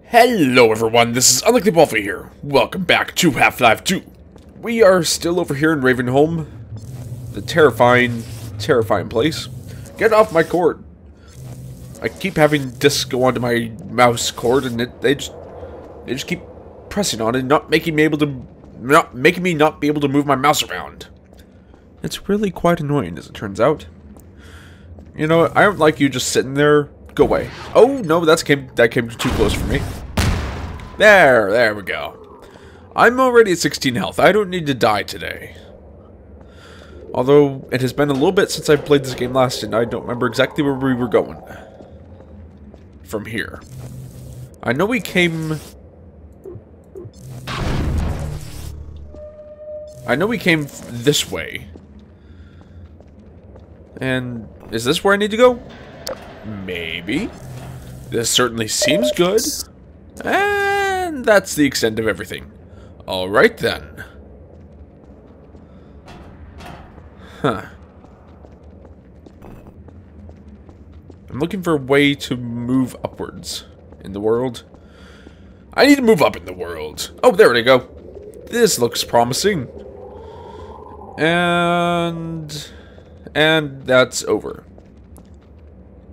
Hello everyone, this is Unlikely Waffle here. Welcome back to Half-Life 2. We are still over here in Ravenholm. The terrifying place. Get off my cord. I keep having discs go onto my mouse cord and they just keep pressing on it, not making me not be able to move my mouse around. It's really quite annoying as it turns out. You know, I don't like you just sitting there. Go away. Oh no, that came too close for me. There we go. I'm already at 16 health. I don't need to die today. Although it has been a little bit since I played this game last, and I don't remember exactly where we were going from here. I know we came this way. And is this where I need to go? Maybe. This certainly seems good. And that's the extent of everything. Alright then. Huh. I'm looking for a way to move upwards in the world. I need to move up in the world. Oh, there we go. This looks promising. And that's over.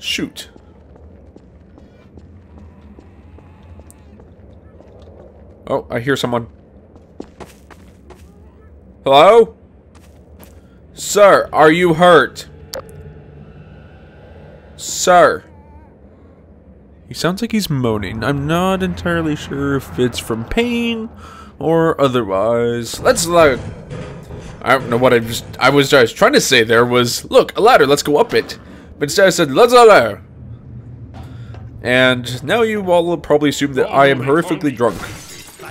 Shoot. Oh, I hear someone. Hello? Sir, are you hurt? Sir. He sounds like he's moaning. I'm not entirely sure if it's from pain or otherwise. Let's look. I don't know what I was just trying to say there was, look, a ladder, let's go up it. But instead I said, let's go there. And now you all will probably assume that I am horrifically drunk.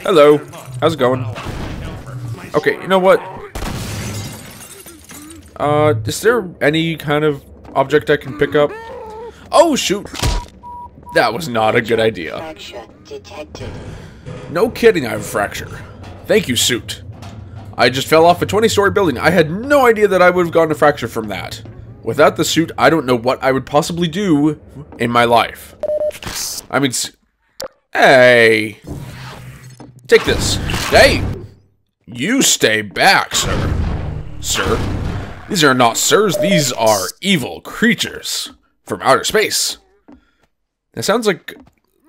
Hello. How's it going? Okay, you know what? Is there any kind of object I can pick up? Oh, shoot. That was not a good idea. No kidding, I have a fracture. Thank you, suit. I just fell off a 20-story building. I had no idea that I would have gotten a fracture from that. Without the suit, I don't know what I would possibly do in my life. I mean, hey. Take this. Hey. You stay back, sir. Sir. These are not sirs. These are evil creatures from outer space. That sounds like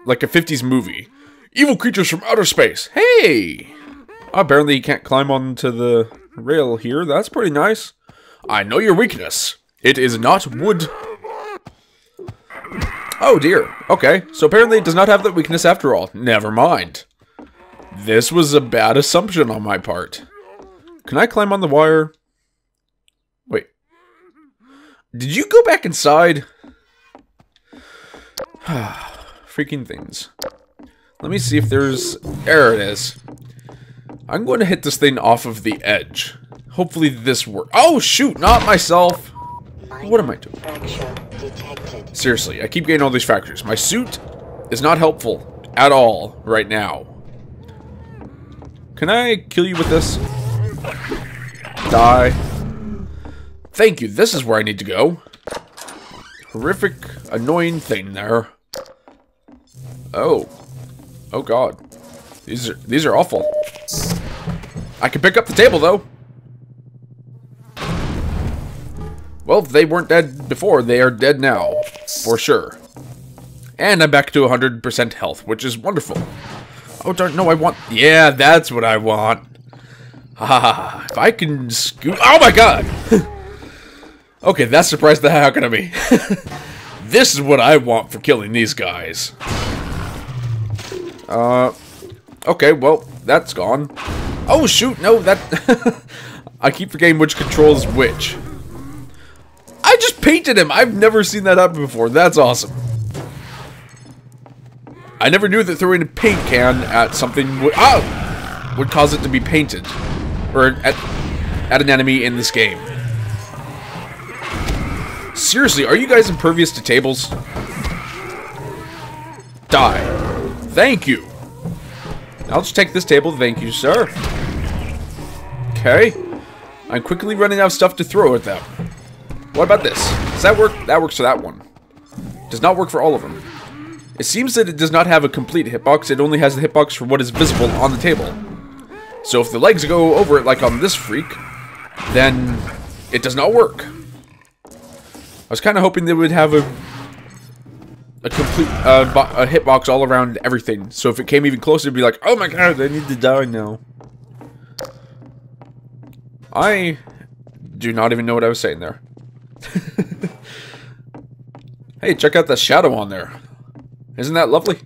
a 50s movie. Evil creatures from outer space. Hey. Apparently you can't climb onto the rail here. That's pretty nice. I know your weakness. It is not wood. Oh dear. Okay, so apparently it does not have that weakness after all. Never mind. This was a bad assumption on my part. Can I climb on the wire? Wait. Did you go back inside? Freaking things. Let me see if there's... There it is. I'm going to hit this thing off of the edge. Hopefully this works. Oh, shoot! Not myself! What am I doing? Seriously, I keep getting all these fractures. My suit is not helpful at all right now. Can I kill you with this? Die. Thank you. This is where I need to go. Horrific, annoying thing there. Oh. Oh god. These are awful. I can pick up the table though. Well, if they weren't dead before, they are dead now. For sure. And I'm back to 100% health, which is wonderful. Oh, darn, no, I want... Yeah, that's what I want. Ah, if I can scoot... Oh my god! Okay, that surprised the heck out of me. This is what I want for killing these guys. Okay, well, that's gone. Oh, shoot, no, that... I keep forgetting which controls which. I just painted him! I've never seen that happen before. That's awesome. I never knew that throwing a paint can at something would cause it to be painted. Or at an enemy in this game. Seriously, are you guys impervious to tables? Die. Thank you. I'll just take this table. Thank you, sir. Okay. I'm quickly running out of stuff to throw at them. What about this? Does that work? That works for that one. Does not work for all of them. It seems that it does not have a complete hitbox. It only has the hitbox for what is visible on the table. So if the legs go over it like on this freak, then it does not work. I was kind of hoping they would have a complete a hitbox all around everything. So if it came even closer, it'd be like, oh my god, I need to die now. I do not even know what I was saying there. Hey, check out the shadow on there. Isn't that lovely?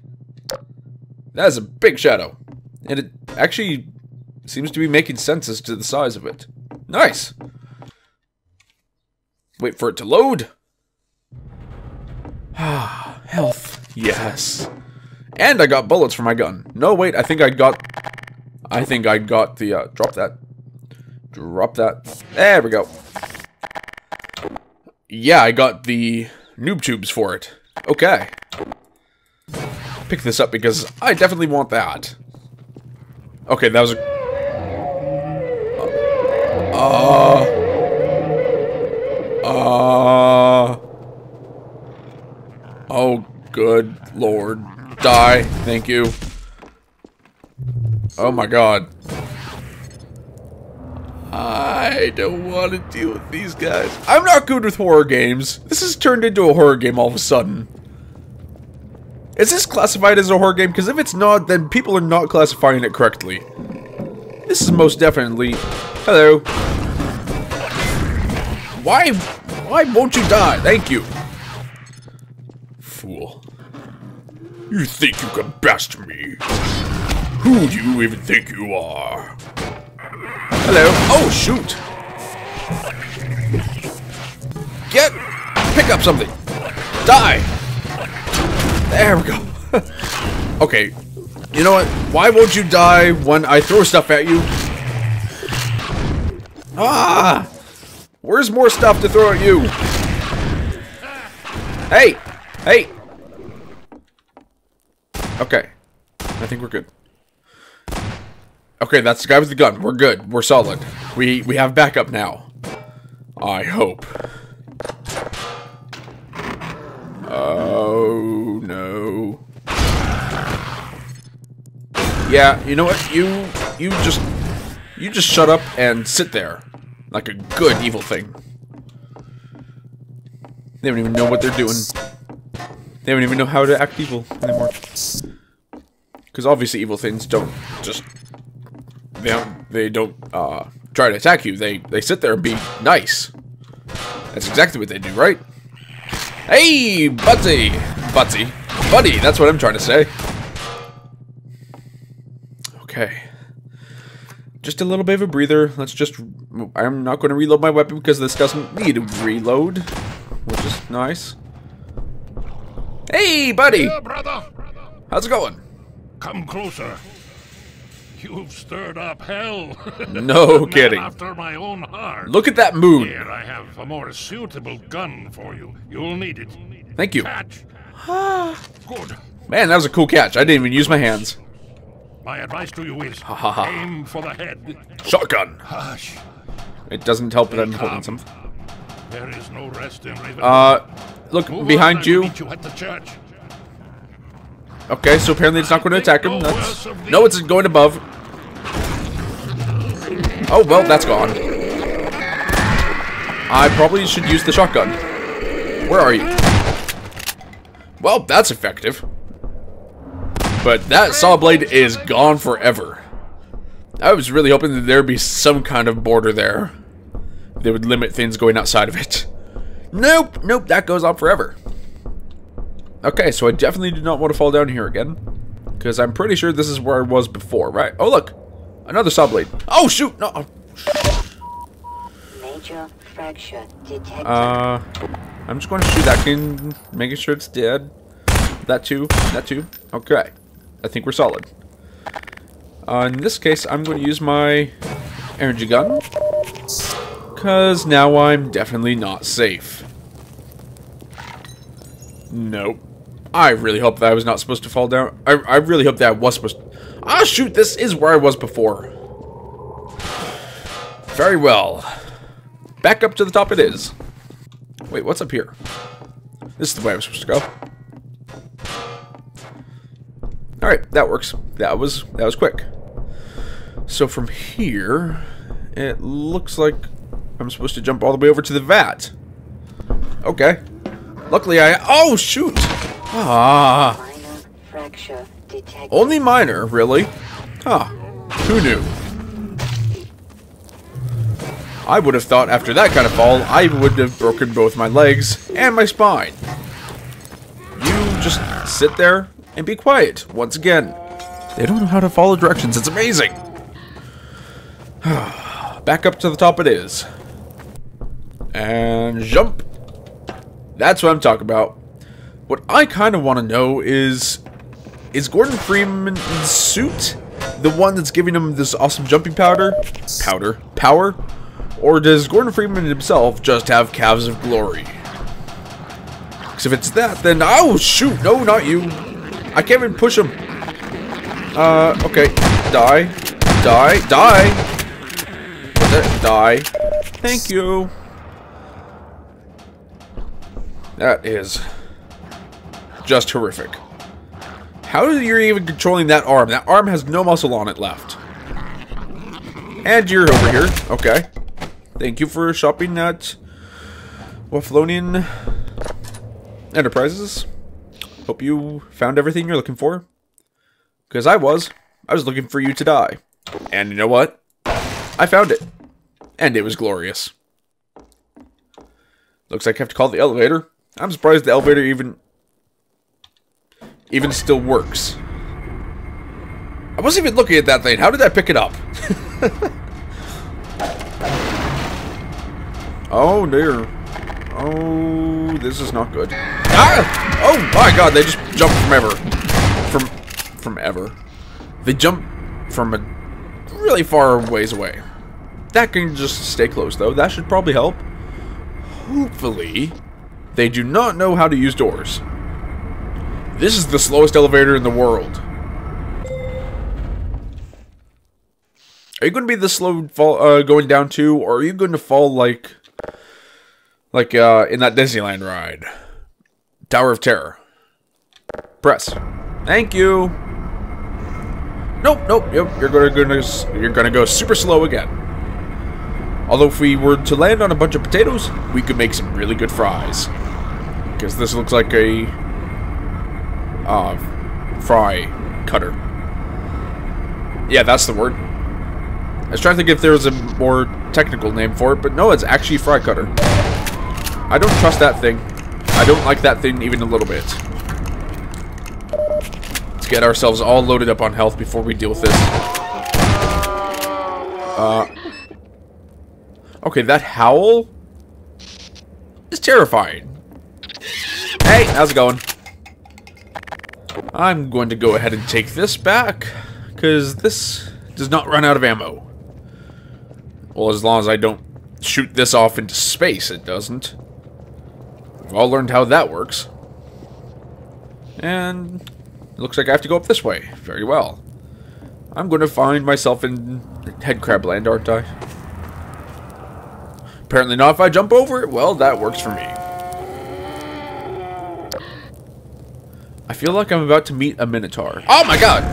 That is a big shadow. And it actually seems to be making sense as to the size of it. Nice. Wait for it to load. Ah, health. Yes. And I got bullets for my gun. No, wait, I think I got the, drop that. Drop that. There we go. Yeah, I got the noob tubes for it. Okay. Pick this up because I definitely want that. Okay, that was a... Oh, good lord. Die. Thank you. Oh my god. I don't want to deal with these guys. I'm not good with horror games. This has turned into a horror game all of a sudden. Is this classified as a horror game? Because if it's not, then people are not classifying it correctly. This is most definitely... Hello. Why won't you die? Thank you. Fool. You think you can best me? Who do you even think you are? Hello. Oh, shoot. Pick up something. Die. There we go. Okay. You know what? Why won't you die when I throw stuff at you? Ah! Where's more stuff to throw at you? Hey! Hey! Okay. I think we're good. Okay, that's the guy with the gun. We're good. We're solid. We have backup now. I hope. Oh no. Yeah, you know what? You just shut up and sit there. Like a good evil thing. They don't even know what they're doing. They don't even know how to act evil anymore. Because obviously evil things don't just... They don't try to attack you. They sit there and be nice. That's exactly what they do, right? Hey, Buddy! Buddy, that's what I'm trying to say. Okay. Just a little bit of a breather. Let's just... I'm not going to reload my weapon because this doesn't need a reload. Which is nice. Hey, buddy! Yeah, brother. How's it going? Come closer. You've stirred up hell. No kidding. After my own heart. Look at that moon. Here, I have a more suitable gun for you. You'll need it. Thank you. Catch. Good. Man, that was a cool catch. I didn't even use my hands. My advice to you is ha. aim for the head. Shotgun. Hush. It doesn't help that I'm holding something. There is no rest in Raven. Look Move behind on, you. I'll meet you at the church. Okay, so apparently it's not going to attack him. That's... No, it's going above. Oh, well, that's gone. I probably should use the shotgun. Where are you? Well, that's effective. But that saw blade is gone forever. I was really hoping that there'd be some kind of border there. They would limit things going outside of it. Nope, that goes on forever. Okay, so I definitely do not want to fall down here again. Because I'm pretty sure this is where I was before, right? Oh, look! Another saw blade. Oh, shoot! No! Major fracture detected. I'm just going to shoot that thing, making sure it's dead. That too. Okay. I think we're solid. In this case, I'm going to use my energy gun. Because now I'm definitely not safe. Nope. I really hope that I was not supposed to fall down. I really hope that I was supposed to... Ah, shoot, this is where I was before. Very well. Back up to the top it is. Wait, what's up here? This is the way I was supposed to go. Alright, that works. That was quick. So from here, it looks like I'm supposed to jump all the way over to the vat. Okay. Luckily oh, shoot! Ah. Minor fracture detected. Only minor, really? Huh. Who knew? I would have thought after that kind of fall, I would have broken both my legs and my spine. You just sit there and be quiet. Once again, they don't know how to follow directions. It's amazing. Back up to the top it is. And jump. That's what I'm talking about. What I kind of want to know is Gordon Freeman's suit the one that's giving him this awesome jumping power? Or does Gordon Freeman himself just have calves of glory? Because if it's that, then... Oh, shoot! No, not you! I can't even push him! Okay. Die. Die. Die! What's that? Die. Thank you! That is... just horrific. How are you even controlling that arm? That arm has no muscle on it left. And you're over here. Okay. Thank you for shopping at Waffleonian Enterprises. Hope you found everything you're looking for. Because I was looking for you to die. And you know what? I found it. And it was glorious. Looks like I have to call the elevator. I'm surprised the elevator even still works. I wasn't even looking at that thing. How did I pick it up? Oh dear. Oh, this is not good. Ah! Oh my god, they just jumped from ever. They jump from a really far ways away. That can just stay close though. That should probably help. Hopefully, they do not know how to use doors. This is the slowest elevator in the world. Are you going to be this slow going down too, or are you going to fall like in that Disneyland ride? Tower of Terror. Press. Thank you. Nope, nope, yep, you're gonna go super slow again. Although if we were to land on a bunch of potatoes, we could make some really good fries. Because this looks like a fry cutter. Yeah, that's the word. I was trying to think if there was a more technical name for it, but no, it's actually fry cutter. I don't trust that thing. I don't like that thing even a little bit. Let's get ourselves all loaded up on health before we deal with this. Okay, that howl is terrifying. Hey, how's it going? I'm going to go ahead and take this back, because this does not run out of ammo. Well, as long as I don't shoot this off into space, it doesn't. We've all learned how that works. And it looks like I have to go up this way. Very well. I'm going to find myself in headcrab land, aren't I? Apparently not if I jump over it. Well, that works for me. I feel like I'm about to meet a minotaur. Oh my god!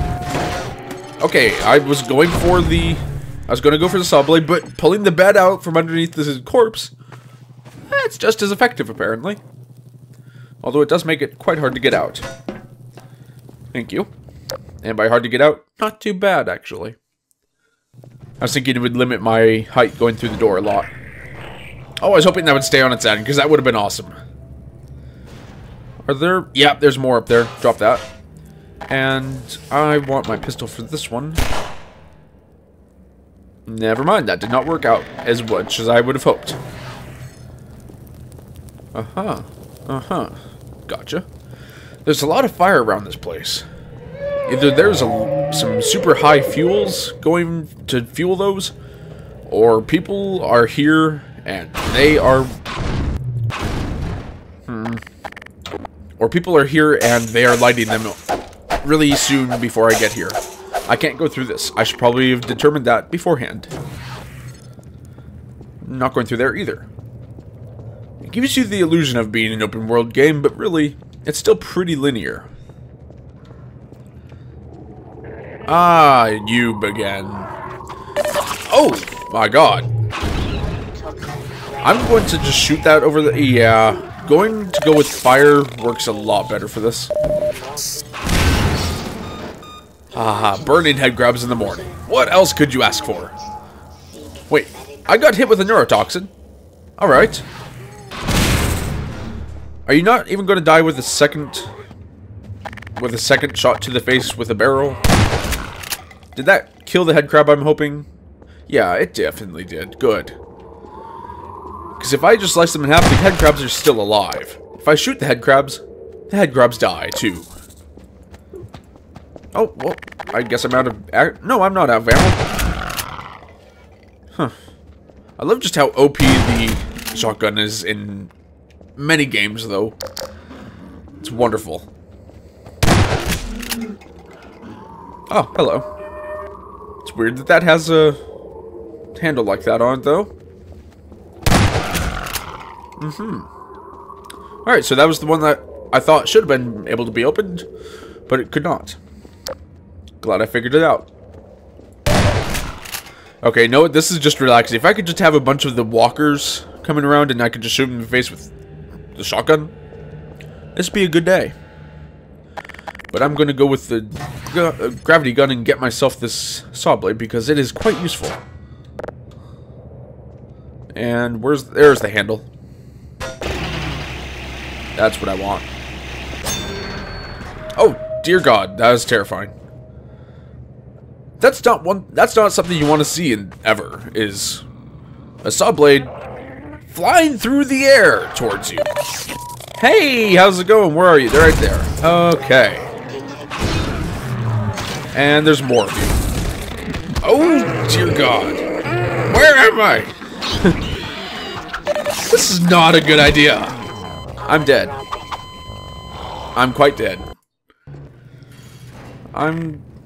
Okay, I was going to go for the saw blade, but pulling the bed out from underneath this corpse, that's just as effective, apparently. Although it does make it quite hard to get out. Thank you. And by hard to get out, not too bad, actually. I was thinking it would limit my height going through the door a lot. Oh, I was hoping that would stay on its end, because that would have been awesome. Are there... Yeah, there's more up there. Drop that. And I want my pistol for this one. Never mind, that did not work out as much as I would have hoped. Uh-huh. Uh-huh. Gotcha. There's a lot of fire around this place. Either there's some super high fuels going to fuel those, or people are here and they are... Or people are here and they are lighting them really soon before I get here. I can't go through this. I should probably have determined that beforehand. Not going through there either. It gives you the illusion of being an open world game, but really, it's still pretty linear. Ah, you began. Oh, my God. I'm going to just shoot that over the... Yeah, going to go with fire works a lot better for this. Haha, burning head grabs in the morning. What else could you ask for? Wait, I got hit with a neurotoxin. Alright. Are you not even going to die with a second... with a second shot to the face with a barrel? Did that kill the head crab, I'm hoping? Yeah, it definitely did. Good. Because if I just slice them in half, the head crabs are still alive. If I shoot the head crabs die, too. Oh, well, I guess I'm out of... No, I'm not out of ammo. Huh. I love just how OP the shotgun is in many games, though. It's wonderful. Oh, hello. It's weird that that has a handle like that on it, though. Alright, so that was the one that I thought should have been able to be opened, but it could not. Glad I figured it out. Okay, no, this is just relaxing. If I could just have a bunch of the walkers coming around and I could just shoot them in the face with the shotgun, this would be a good day. But I'm going to go with the gravity gun and get myself this saw blade because it is quite useful. And there's the handle. That's what I want. Oh, dear God, that is terrifying. That's not something you want to see ever, is a saw blade flying through the air towards you. Hey, how's it going? Where are you? They're right there. Okay. And there's more of you. Oh, dear God. Where am I? This is not a good idea. I'm dead. I'm quite dead.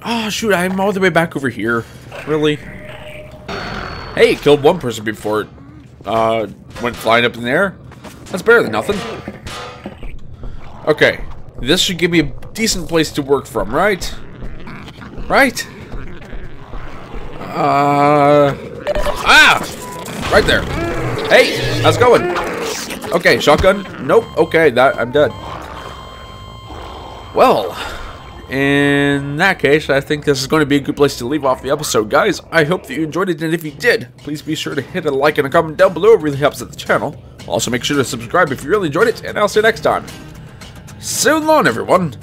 Oh, shoot, I'm all the way back over here. Really? Hey, killed one person before it went flying up in the air. That's better than nothing. Okay. This should give me a decent place to work from, right? Right? Right there. Hey, how's it going? Okay, shotgun? Nope. Okay, I'm dead. Well, in that case, I think this is going to be a good place to leave off the episode, guys. I hope that you enjoyed it, and if you did, please be sure to hit a like and a comment down below. It really helps out the channel. Also, make sure to subscribe if you really enjoyed it, and I'll see you next time. So long, everyone.